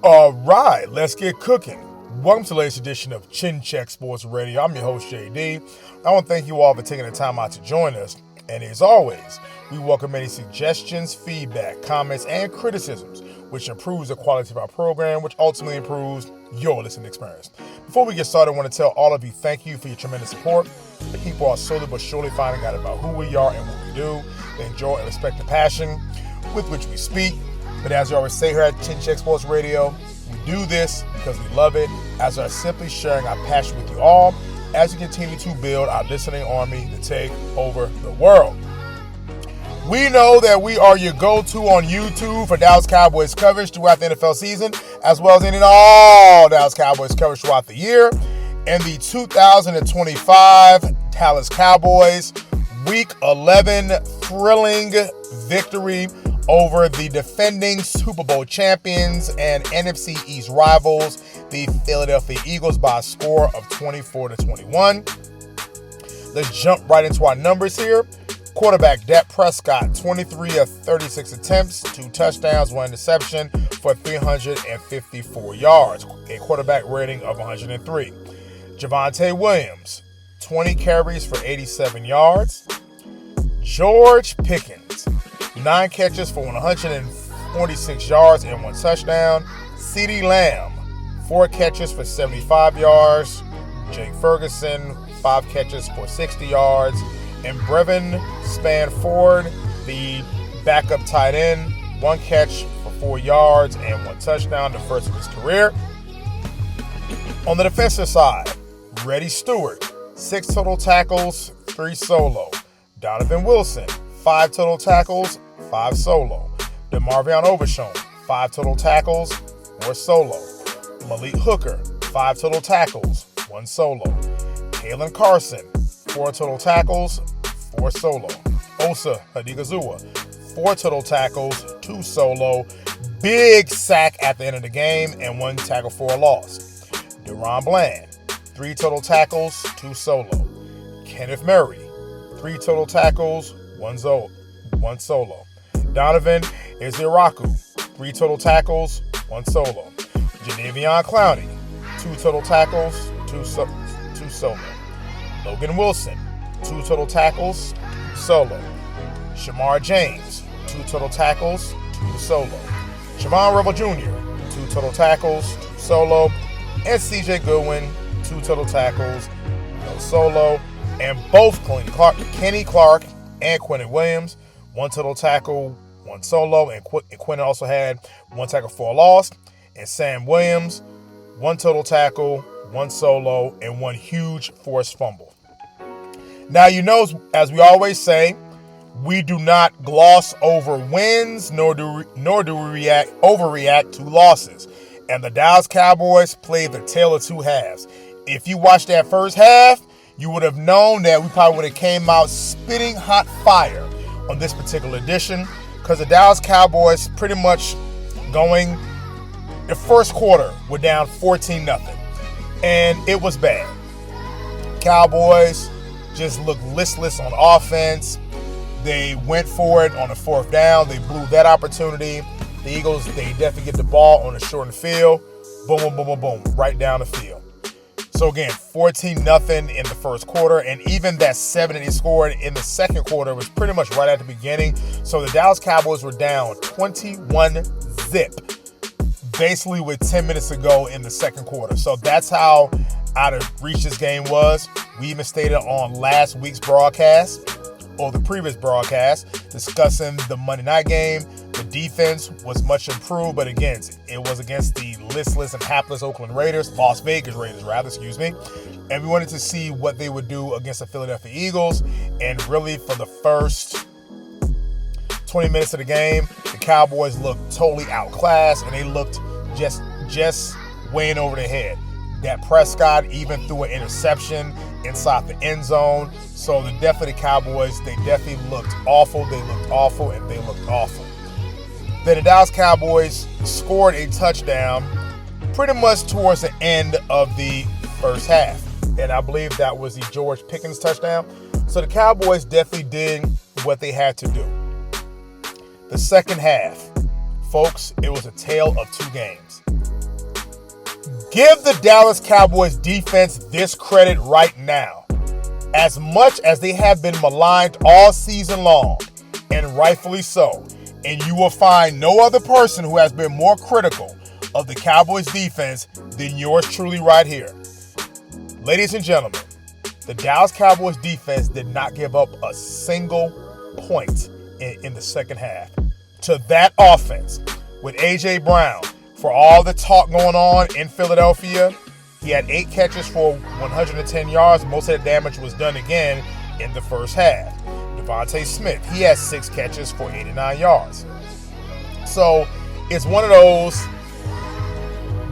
All right, let's get cooking. Welcome to the latest edition of Chin Check Sports Radio. I'm your host, JD. I want to thank you all for taking the time out to join us. And as always, we welcome any suggestions, feedback, comments, and criticisms, which improves the quality of our program, which ultimately improves your listening experience. Before we get started, I want to tell all of you thank you for your tremendous support. People are slowly but surely finding out about who we are and what we do. They enjoy and respect the passion with which we speak. But as we always say here at Chin Check Sports Radio, we do this because we love it, as we are simply sharing our passion with you all as we continue to build our listening army to take over the world. We know that we are your go-to on YouTube for Dallas Cowboys coverage throughout the NFL season, as well as any and all Dallas Cowboys coverage throughout the year. And the 2025 Dallas Cowboys Week 11 thrilling victory over the defending Super Bowl champions and NFC East rivals, the Philadelphia Eagles, by a score of 24-21. Let's jump right into our numbers here. Quarterback Dak Prescott, 23 of 36 attempts, 2 touchdowns, 1 interception for 354 yards, a quarterback rating of 103. Javonte Williams, 20 carries for 87 yards. George Pickens, 9 catches for 146 yards and 1 touchdown. CeeDee Lamb, 4 catches for 75 yards. Jake Ferguson, 5 catches for 60 yards. And Brevin Spanford, the backup tight end, 1 catch for 4 yards and 1 touchdown, the first of his career. On the defensive side, Reddy Stewart, 6 total tackles, 3 solo. Donovan Wilson, 5 total tackles, 5 solo. DeMarvion Overshown, 5 total tackles, 4 solo. Malik Hooker, 5 total tackles, 1 solo. Kalen Carson, 4 total tackles, 4 solo. Osa Odighizuwa, 4 total tackles, 2 solo. Big sack at the end of the game and 1 tackle for a loss. Deron Bland, 3 total tackles, 2 solo. Kenneth Murray, 3 total tackles, 1 solo. Donovan Eziraku, 3 total tackles, 1 solo. Jadeveon Clowney, 2 total tackles, 2 solo. Logan Wilson, 2 total tackles, 2 solo. Shamar James, 2 total tackles, 2 solo. Javon Rebel Jr., 2 total tackles, 2 solo. And CJ Goodwin, 2 total tackles, no solo. And both Kenny Clark and Quentin Williams, 1 total tackle, 1 solo. And Quentin also had 1 tackle for a loss. And Sam Williams, 1 total tackle, 1 solo, and 1 huge forced fumble. Now, you know, as we always say, we do not gloss over wins, nor do we overreact to losses. And the Dallas Cowboys played the tale of 2 halves. If you watched that first half, you would have known that we probably would have came out spitting hot fire on this particular edition, because the Dallas Cowboys pretty much going the first quarter were down 14-0. And it was bad. Cowboys just looked listless on offense. They went for it on the 4th down. They blew that opportunity. The Eagles, they definitely get the ball on a shortened field. Boom, boom, boom, boom, boom, right down the field. So again, 14-0 in the first quarter, and even that 7 that he scored in the second quarter was pretty much right at the beginning. So the Dallas Cowboys were down 21-0, basically with 10 minutes to go in the second quarter. So that's how out of reach this game was. We even stated on last week's broadcast, or the previous broadcast, discussing the Monday night game. The defense was much improved, but again, it was against the listless and hapless Las Vegas Raiders, and we wanted to see what they would do against the Philadelphia Eagles. And really, for the first 20 minutes of the game, the Cowboys looked totally outclassed, and they looked just weighing over their head. Dak Prescott even threw an interception inside the end zone. So the Cowboys, they definitely looked awful. They looked awful, and they looked awful. Then the Dallas Cowboys scored a touchdown pretty much towards the end of the first half. And I believe that was the George Pickens touchdown. So the Cowboys definitely did what they had to do. The second half, folks, it was a tale of 2 games. Give the Dallas Cowboys defense this credit right now. As much as they have been maligned all season long, and rightfully so, and you will find no other person who has been more critical of the Cowboys defense than yours truly right here. Ladies and gentlemen, the Dallas Cowboys defense did not give up a single point in the second half to that offense with A.J. Brown. For all the talk going on in Philadelphia, he had 8 catches for 110 yards. Most of the damage was done again in the first half. Devontae Smith, he has 6 catches for 89 yards. So it's one of those,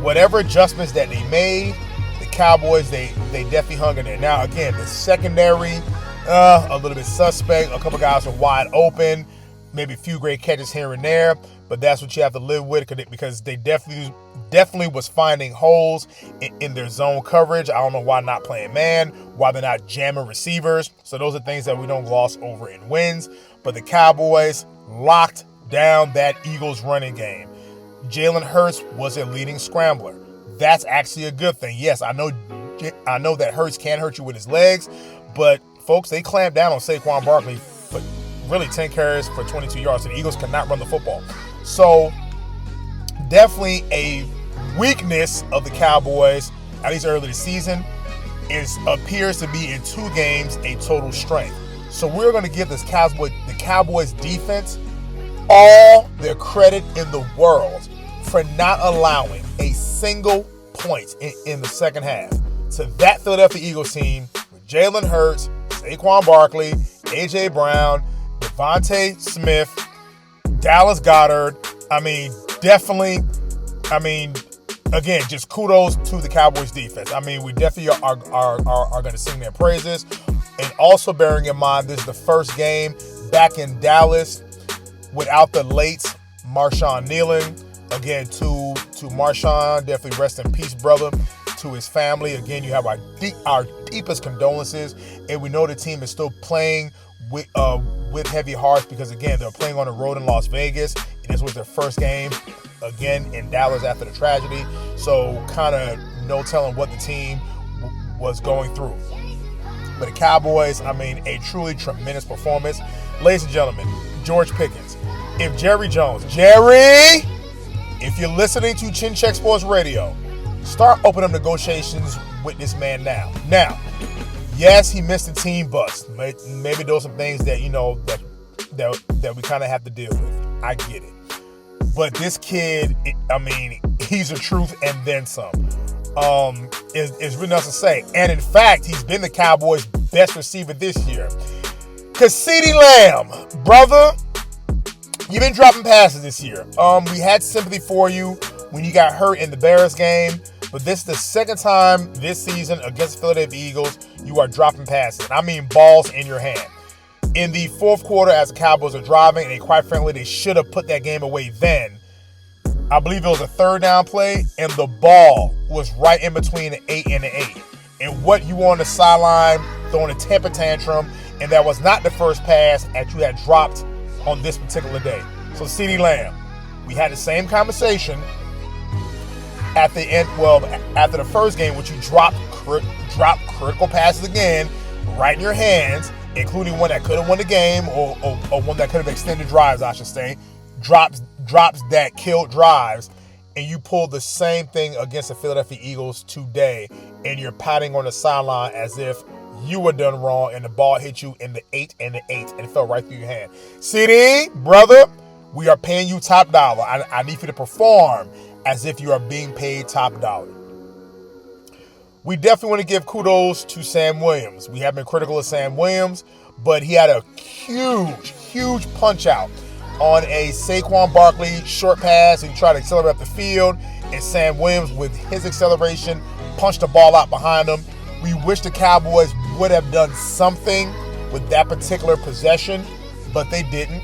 whatever adjustments that they made, the Cowboys, they definitely hung in there. Now, again, the secondary, a little bit suspect. A couple guys were wide open. Maybe a few great catches here and there, but that's what you have to live with because they definitely was finding holes in their zone coverage. I don't know why not playing man, why they're not jamming receivers. So those are things that we don't gloss over in wins. But the Cowboys locked down that Eagles running game. Jalen Hurts was a leading scrambler. That's actually a good thing. Yes, I know that Hurts can hurt you with his legs, but folks, they clamped down on Saquon Barkley for really 10 carries for 22 yards. So the Eagles cannot run the football. So definitely a weakness of the Cowboys, at least early this season, appears to be in 2 games a total strength. So we're going to give the Cowboys defense all their credit in the world for not allowing a single point in the second half to that Philadelphia Eagles team with Jalen Hurts, Saquon Barkley, A.J. Brown, Devontae Smith, Dallas Goedert. Again, just kudos to the Cowboys defense. We definitely are going to sing their praises. And also bearing in mind, this is the first game back in Dallas without the late Marshawn Kneeling. Again, to Marshawn, definitely rest in peace, brother. To his family, again, you have our deepest condolences. And we know the team is still playing with heavy hearts because, again, they're playing on the road in Las Vegas. And this was their first game, again, in Dallas after the tragedy. So kind of no telling what the team was going through. But the Cowboys, a truly tremendous performance. Ladies and gentlemen, George Pickens. If if you're listening to Chin Check Sports Radio, start opening up negotiations with this man now. Now, yes, he missed the team bus. Maybe those are some things that, that we kind of have to deal with. I get it. But this kid, he's the truth and then some. Is really nothing to say. And in fact, he's been the Cowboys' best receiver this year. Because CeeDee Lamb, brother, you've been dropping passes this year. We had sympathy for you when you got hurt in the Bears game. But this is the second time this season against the Philadelphia Eagles you are dropping passes. Balls in your hand. In the fourth quarter, as the Cowboys are driving, and quite frankly, they should have put that game away then. I believe it was a third down play, and the ball was right in between the 8 and the 8. And what you were on the sideline throwing a temper tantrum, and that was not the first pass that you had dropped on this particular day. So CeeDee Lamb, we had the same conversation at the end. Well, after the first game, which you dropped critical passes again, right in your hands, including one that could have won the game or one that could have extended drives, I should say. Drops that killed drives, and you pulled the same thing against the Philadelphia Eagles today, and you're patting on the sideline as if you were done wrong and the ball hit you in the 8 and the 8 and it fell right through your hand. CD, brother, we are paying you top dollar. I need you to perform as if you are being paid top dollar. We definitely want to give kudos to Sam Williams. We have been critical of Sam Williams, but he had a huge punch out on a Saquon Barkley short pass. He tried to accelerate up the field, and Sam Williams, with his acceleration, punched the ball out behind him. We wish the Cowboys would have done something with that particular possession, but they didn't.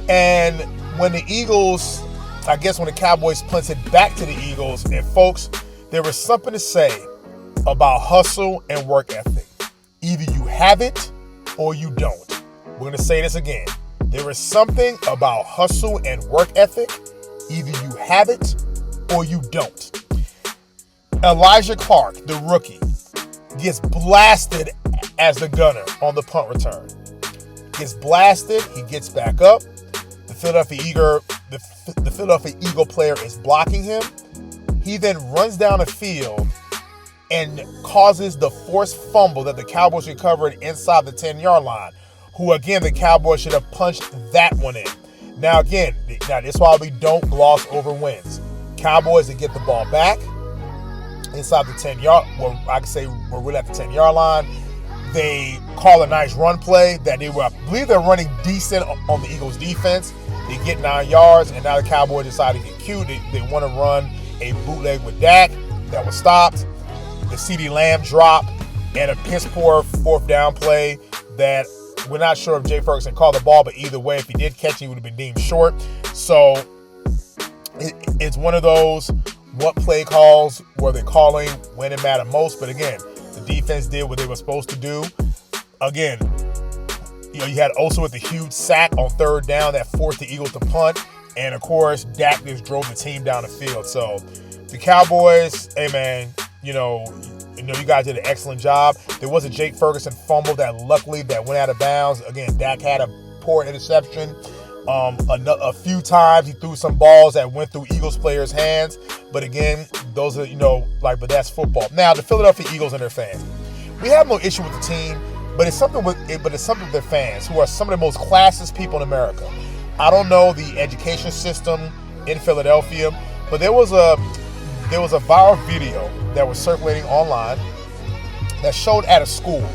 And when the Eagles, when the Cowboys punted back to the Eagles, and folks, there was something to say about hustle and work ethic. Either you have it or you don't. We're going to say this again. There is something about hustle and work ethic. Either you have it or you don't. Elijah Clark, the rookie, gets blasted as the gunner on the punt return. Gets blasted, he gets back up. The Philadelphia Eagle player is blocking him. He then runs down the field and causes the forced fumble that the Cowboys recovered inside the 10-yard line, who, again, the Cowboys should have punched that one in. Now, again, this is why we don't gloss over wins. Cowboys that get the ball back inside the 10-yard, well, I can say we're really at the 10-yard line. They call a nice run play that I believe they're running decent on the Eagles' defense. They get 9 yards, and now the Cowboys decide to get cute. They want to run a bootleg with Dak that was stopped. The CeeDee Lamb drop and a piss-poor fourth down play that we're not sure if Jay Ferguson called the ball, but either way, if he did catch it, he would have been deemed short. So it's one of those, what play calls were they calling when it mattered most? But again, the defense did what they were supposed to do. Again, you had Osa with the huge sack on third down that forced the Eagles to punt. And of course, Dak just drove the team down the field. So the Cowboys, hey man, you guys did an excellent job. There was a Jake Ferguson fumble that luckily that went out of bounds. Again, Dak had a poor interception. A few times he threw some balls that went through Eagles players' hands. But again, those are, but that's football. Now, the Philadelphia Eagles and their fans. We have no issue with the team, but it's something with their fans, who are some of the most classist people in America. I don't know the education system in Philadelphia, but there was a viral video that was circulating online that showed at a school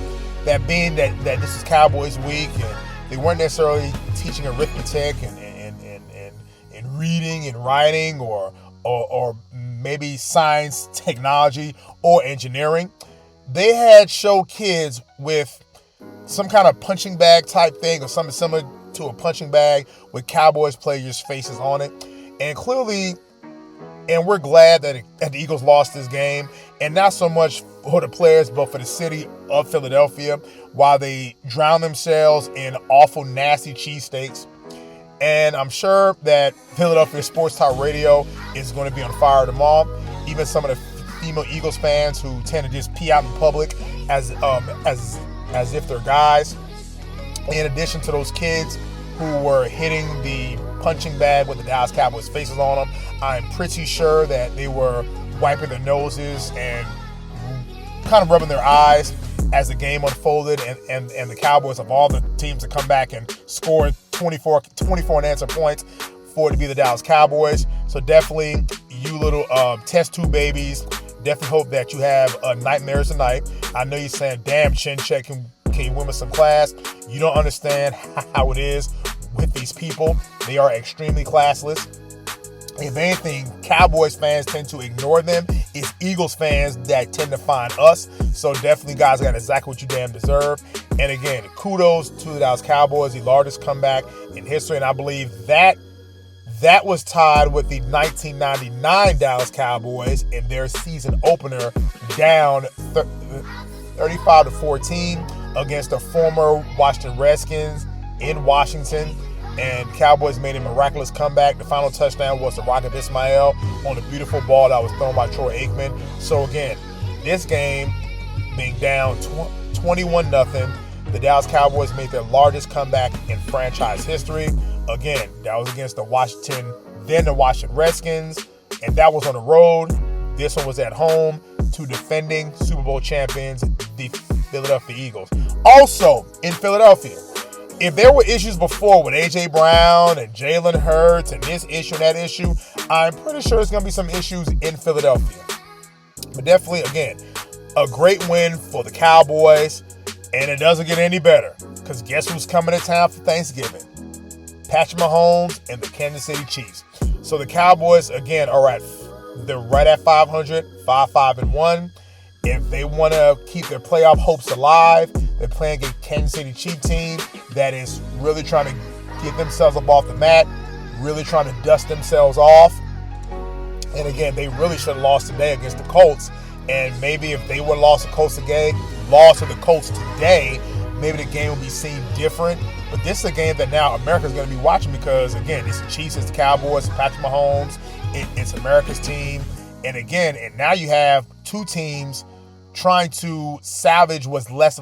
that being that this is Cowboys week and they weren't necessarily teaching arithmetic and reading and writing or maybe science, technology, or engineering. They had showed kids with some kind of punching bag type thing or something similar to a punching bag with Cowboys players' faces on it. And clearly, and we're glad that the Eagles lost this game, and not so much for the players, but for the city of Philadelphia, while they drown themselves in awful, nasty cheesesteaks. And I'm sure that Philadelphia Sports Talk Radio is going to be on fire tomorrow. Even some of the female Eagles fans who tend to just pee out in public as if they're guys. In addition to those kids who were hitting the punching bag with the Dallas Cowboys faces on them, I'm pretty sure that they were wiping their noses and kind of rubbing their eyes as the game unfolded, and the Cowboys, of all the teams to come back and score 24 and answer points, for it to be the Dallas Cowboys. So definitely, you little test tube babies, definitely hope that you have nightmares tonight. I know you're saying, damn, Chin Check, can you win with some class? You don't understand how it is with these people. They are extremely classless. If anything, Cowboys fans tend to ignore them. It's Eagles fans that tend to find us. So definitely, guys, got exactly what you damn deserve. And again, kudos to the Dallas Cowboys, the largest comeback in history. And I believe that was tied with the 1999 Dallas Cowboys in their season opener, down 35-14 against the former Washington Redskins in Washington. And Cowboys made a miraculous comeback. The final touchdown was the Rocket Ismail on a beautiful ball that was thrown by Troy Aikman. So again, this game being down 21-0, the Dallas Cowboys made their largest comeback in franchise history. Again, that was against the Washington Redskins, and that was on the road. This one was at home to defending Super Bowl champions, the Philadelphia Eagles. Also in Philadelphia, if there were issues before with A.J. Brown and Jalen Hurts and this issue and that issue, I'm pretty sure there's going to be some issues in Philadelphia. But definitely, again, a great win for the Cowboys, and it doesn't get any better, because guess who's coming to town for Thanksgiving? Patrick Mahomes and the Kansas City Chiefs. So the Cowboys, again, they're right at 500, 5-5-1. If they want to keep their playoff hopes alive, they're playing a Kansas City Chiefs team that is really trying to get themselves up off the mat, really trying to dust themselves off. And again, they really should have lost today against the Colts. And maybe if they would have lost to the Colts today, maybe the game would be seen different. But this is a game that now America's going to be watching, because, again, it's the Chiefs, it's the Cowboys, it's Patrick Mahomes. It's America's team. And again, and now you have two teams trying to salvage what's left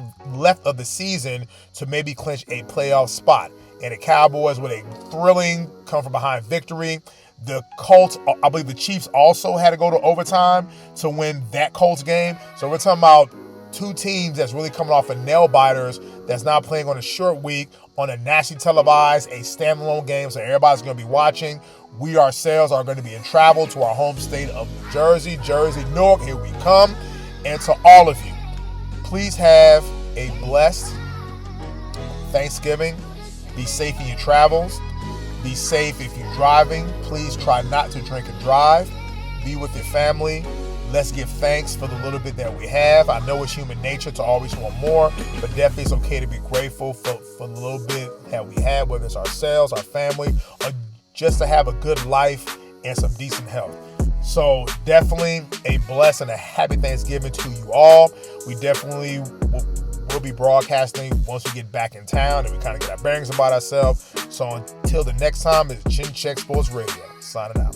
of the season to maybe clinch a playoff spot. And the Cowboys with a thrilling come-from-behind victory. The Colts, I believe the Chiefs also had to go to overtime to win that Colts game. So we're talking about two teams that's really coming off of nail-biters that's now playing on a short week, on a nationally televised, a standalone game, so everybody's going to be watching. We ourselves are going to be in travel to our home state of New Jersey, Newark, here we come. And to all of you, please have a blessed Thanksgiving. Be safe in your travels. Be safe if you're driving. Please try not to drink and drive. Be with your family. Let's give thanks for the little bit that we have. I know it's human nature to always want more, but definitely it's okay to be grateful for the little bit that we have, whether it's ourselves, our family, or just to have a good life and some decent health. So definitely a blessed and a happy Thanksgiving to you all. We definitely will be broadcasting once we get back in town and we kind of get our bearings about ourselves. So until the next time, it's Chin Check Sports Radio. Signing out.